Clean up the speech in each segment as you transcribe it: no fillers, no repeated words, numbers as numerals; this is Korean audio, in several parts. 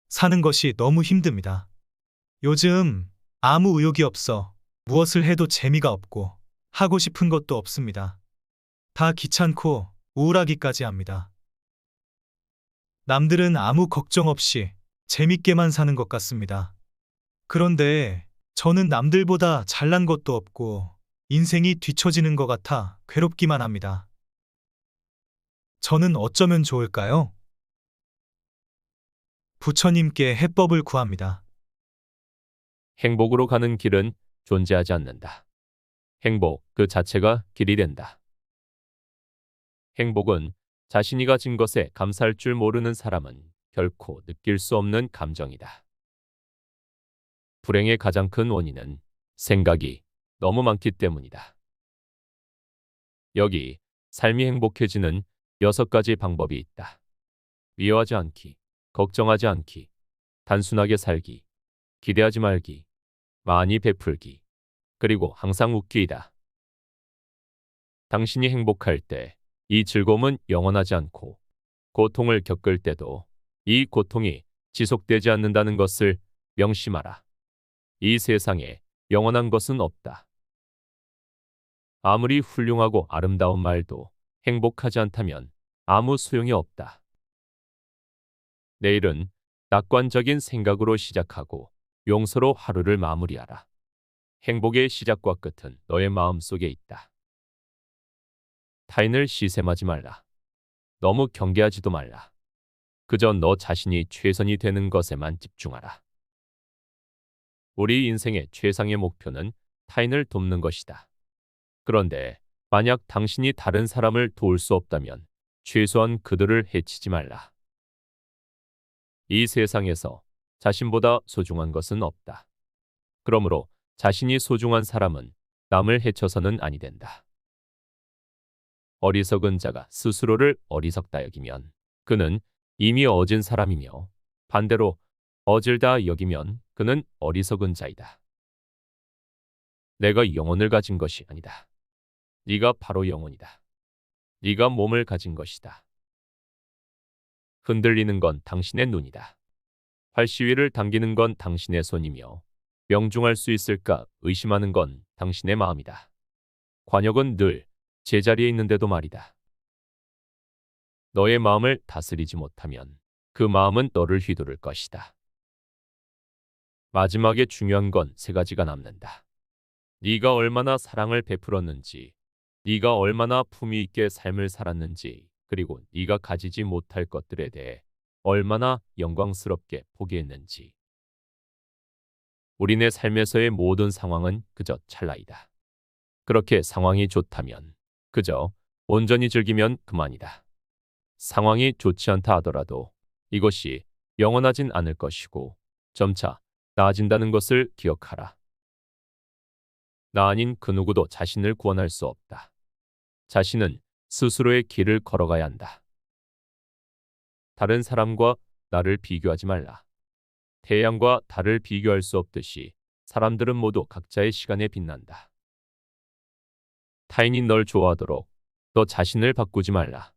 사는 것이 너무 힘듭니다. 요즘 아무 의욕이 없어 무엇을 해도 재미가 없고 하고 싶은 것도 없습니다. 다 귀찮고 우울하기까지 합니다. 남들은 아무 걱정 없이 재밌게만 사는 것 같습니다. 그런데 저는 남들보다 잘난 것도 없고 인생이 뒤처지는 것 같아 괴롭기만 합니다. 저는 어쩌면 좋을까요? 부처님께 해법을 구합니다. 행복으로 가는 길은 존재하지 않는다. 행복 그 자체가 길이 된다. 행복은 자신이 가진 것에 감사할 줄 모르는 사람은 결코 느낄 수 없는 감정이다. 불행의 가장 큰 원인은 생각이 너무 많기 때문이다. 여기 삶이 행복해지는 6가지 방법이 있다. 미워하지 않기, 걱정하지 않기, 단순하게 살기, 기대하지 말기, 많이 베풀기, 그리고 항상 웃기이다. 당신이 행복할 때 이 즐거움은 영원하지 않고 고통을 겪을 때도 이 고통이 지속되지 않는다는 것을 명심하라. 이 세상에 영원한 것은 없다. 아무리 훌륭하고 아름다운 말도 행복하지 않다면 아무 소용이 없다. 내일은 낙관적인 생각으로 시작하고 용서로 하루를 마무리하라. 행복의 시작과 끝은 너의 마음 속에 있다. 타인을 시샘하지 말라. 너무 경계하지도 말라. 그저 너 자신이 최선이 되는 것에만 집중하라. 우리 인생의 최상의 목표는 타인을 돕는 것이다. 그런데 만약 당신이 다른 사람을 도울 수 없다면 최소한 그들을 해치지 말라. 이 세상에서 자신보다 소중한 것은 없다. 그러므로 자신이 소중한 사람은 남을 해쳐서는 아니 된다. 어리석은 자가 스스로를 어리석다 여기면 그는 이미 어진 사람이며 반대로 어질다 여기면 그는 어리석은 자이다. 내가 영혼을 가진 것이 아니다. 네가 바로 영혼이다. 네가 몸을 가진 것이다. 흔들리는 건 당신의 눈이다. 활시위를 당기는 건 당신의 손이며 명중할 수 있을까 의심하는 건 당신의 마음이다. 관역은 늘 제자리에 있는데도 말이다. 너의 마음을 다스리지 못하면 그 마음은 너를 휘두를 것이다. 마지막에 중요한 건 3가지가 남는다. 네가 얼마나 사랑을 베풀었는지, 네가 얼마나 품위 있게 삶을 살았는지, 그리고 네가 가지지 못할 것들에 대해 얼마나 영광스럽게 포기했는지. 우리네 삶에서의 모든 상황은 그저 찰나이다. 그렇게 상황이 좋다면 그저 온전히 즐기면 그만이다. 상황이 좋지 않다 하더라도 이것이 영원하진 않을 것이고 점차 나아진다는 것을 기억하라. 나 아닌 그 누구도 자신을 구원할 수 없다. 자신은 스스로의 길을 걸어가야 한다. 다른 사람과 나를 비교하지 말라. 태양과 달을 비교할 수 없듯이 사람들은 모두 각자의 시간에 빛난다. 타인이 널 좋아하도록 너 자신을 바꾸지 말라.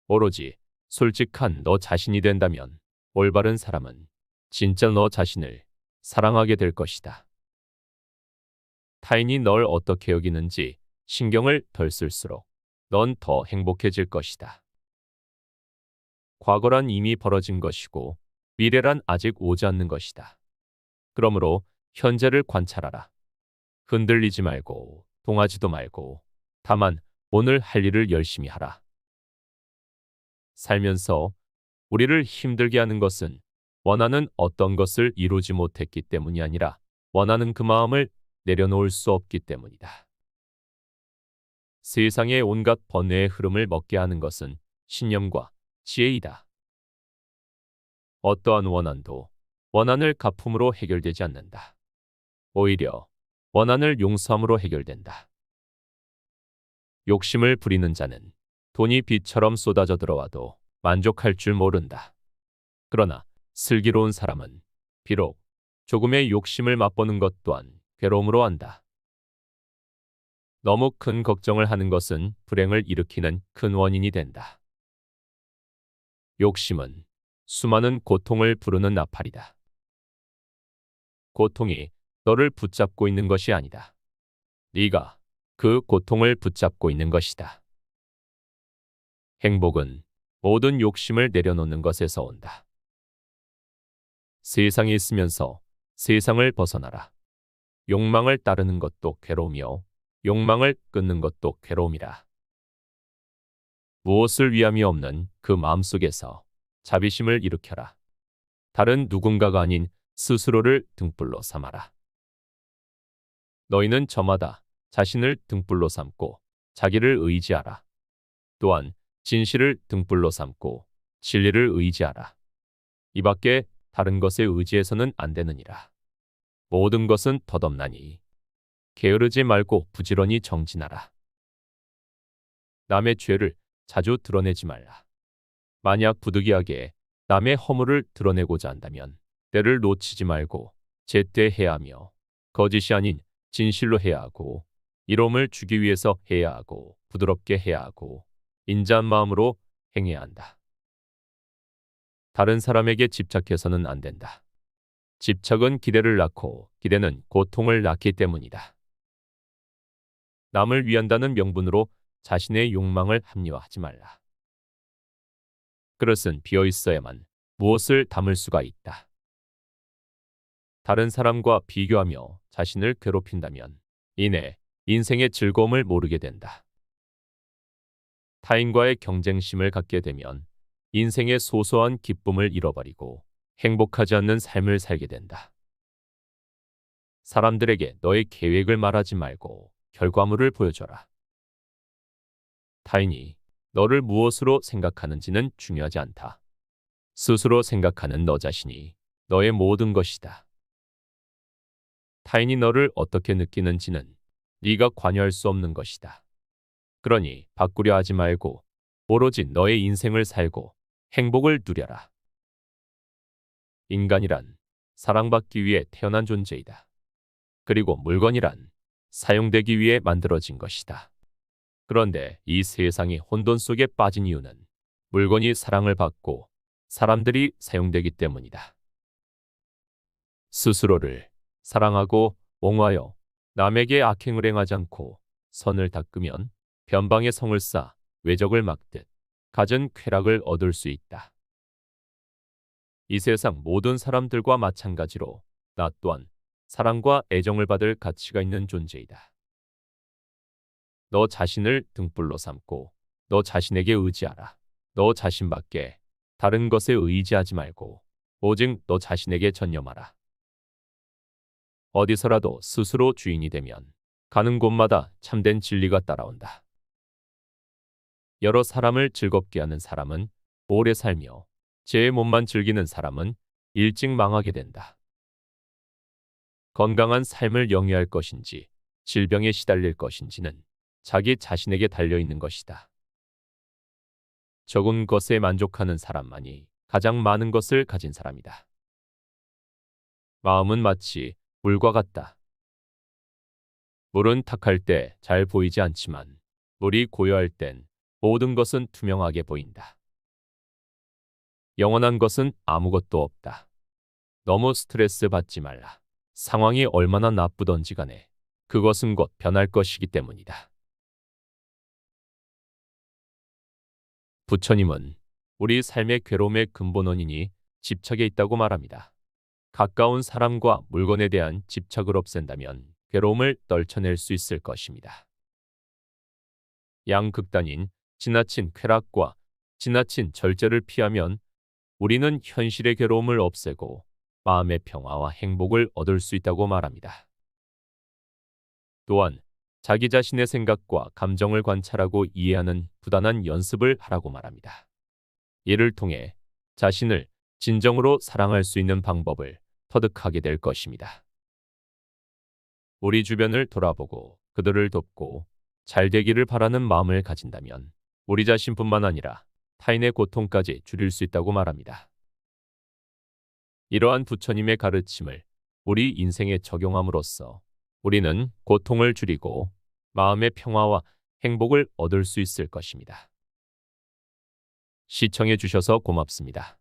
오로지 솔직한 너 자신이 된다면 올바른 사람은 진짜 너 자신을 사랑하게 될 것이다. 타인이 널 어떻게 여기는지 신경을 덜 쓸수록 넌 더 행복해질 것이다. 과거란 이미 벌어진 것이고 미래란 아직 오지 않는 것이다. 그러므로 현재를 관찰하라. 흔들리지 말고 동하지도 말고 다만 오늘 할 일을 열심히 하라. 살면서 우리를 힘들게 하는 것은 원하는 어떤 것을 이루지 못했기 때문이 아니라 원하는 그 마음을 내려놓을 수 없기 때문이다. 세상의 온갖 번뇌의 흐름을 먹게 하는 것은 신념과 지혜이다. 어떠한 원한도 원한을 갚음으로 해결되지 않는다. 오히려 원한을 용서함으로 해결된다. 욕심을 부리는 자는 돈이 비처럼 쏟아져 들어와도 만족할 줄 모른다. 그러나 슬기로운 사람은 비록 조금의 욕심을 맛보는 것 또한 괴로움으로 한다. 너무 큰 걱정을 하는 것은 불행을 일으키는 큰 원인이 된다. 욕심은 수많은 고통을 부르는 나팔이다. 고통이 너를 붙잡고 있는 것이 아니다. 네가 그 고통을 붙잡고 있는 것이다. 행복은 모든 욕심을 내려놓는 것에서 온다. 세상에 있으면서 세상을 벗어나라. 욕망을 따르는 것도 괴로우며 욕망을 끊는 것도 괴로움이라. 무엇을 위함이 없는 그 마음속에서 자비심을 일으켜라. 다른 누군가가 아닌 스스로를 등불로 삼아라. 너희는 저마다 자신을 등불로 삼고 자기를 의지하라. 또한 진실을 등불로 삼고 진리를 의지하라. 이 밖에 다른 것에 의지해서는 안 되느니라. 모든 것은 덧없나니 게으르지 말고 부지런히 정진하라. 남의 죄를 자주 드러내지 말라. 만약 부득이하게 남의 허물을 드러내고자 한다면 때를 놓치지 말고 제때 해야 하며 거짓이 아닌 진실로 해야 하고 이로움을 주기 위해서 해야 하고 부드럽게 해야 하고 인자한 마음으로 행해야 한다. 다른 사람에게 집착해서는 안 된다. 집착은 기대를 낳고 기대는 고통을 낳기 때문이다. 남을 위한다는 명분으로 자신의 욕망을 합리화하지 말라. 그릇은 비어 있어야만 무엇을 담을 수가 있다. 다른 사람과 비교하며 자신을 괴롭힌다면 이내 인생의 즐거움을 모르게 된다. 타인과의 경쟁심을 갖게 되면 인생의 소소한 기쁨을 잃어버리고 행복하지 않는 삶을 살게 된다. 사람들에게 너의 계획을 말하지 말고 결과물을 보여줘라. 타인이 너를 무엇으로 생각하는지는 중요하지 않다. 스스로 생각하는 너 자신이 너의 모든 것이다. 타인이 너를 어떻게 느끼는지는 네가 관여할 수 없는 것이다. 그러니 바꾸려 하지 말고 오로지 너의 인생을 살고 행복을 누려라. 인간이란 사랑받기 위해 태어난 존재이다. 그리고 물건이란 사용되기 위해 만들어진 것이다. 그런데 이 세상이 혼돈 속에 빠진 이유는 물건이 사랑을 받고 사람들이 사용되기 때문이다. 스스로를 사랑하고 옹호하여 남에게 악행을 행하지 않고 선을 닦으면 변방의 성을 쌓아 외적을 막듯 갖은 쾌락을 얻을 수 있다. 이 세상 모든 사람들과 마찬가지로 나 또한 사랑과 애정을 받을 가치가 있는 존재이다. 너 자신을 등불로 삼고 너 자신에게 의지하라. 너 자신밖에 다른 것에 의지하지 말고 오직 너 자신에게 전념하라. 어디서라도 스스로 주인이 되면 가는 곳마다 참된 진리가 따라온다. 여러 사람을 즐겁게 하는 사람은 오래 살며 제 몸만 즐기는 사람은 일찍 망하게 된다. 건강한 삶을 영위할 것인지 질병에 시달릴 것인지는 자기 자신에게 달려있는 것이다. 적은 것에 만족하는 사람만이 가장 많은 것을 가진 사람이다. 마음은 마치 물과 같다. 물은 탁할 때 잘 보이지 않지만 물이 고요할 땐 모든 것은 투명하게 보인다. 영원한 것은 아무것도 없다. 너무 스트레스 받지 말라. 상황이 얼마나 나쁘던지 간에 그것은 곧 변할 것이기 때문이다. 부처님은 우리 삶의 괴로움의 근본 원인이 집착에 있다고 말합니다. 가까운 사람과 물건에 대한 집착을 없앤다면 괴로움을 떨쳐낼 수 있을 것입니다. 양극단인 지나친 쾌락과 지나친 절제를 피하면 우리는 현실의 괴로움을 없애고 마음의 평화와 행복을 얻을 수 있다고 말합니다. 또한 자기 자신의 생각과 감정을 관찰하고 이해하는 부단한 연습을 하라고 말합니다. 이를 통해 자신을 진정으로 사랑할 수 있는 방법을 터득하게 될 것입니다. 우리 주변을 돌아보고 그들을 돕고 잘 되기를 바라는 마음을 가진다면 우리 자신뿐만 아니라 타인의 고통까지 줄일 수 있다고 말합니다. 이러한 부처님의 가르침을 우리 인생에 적용함으로써 우리는 고통을 줄이고 마음의 평화와 행복을 얻을 수 있을 것입니다. 시청해 주셔서 고맙습니다.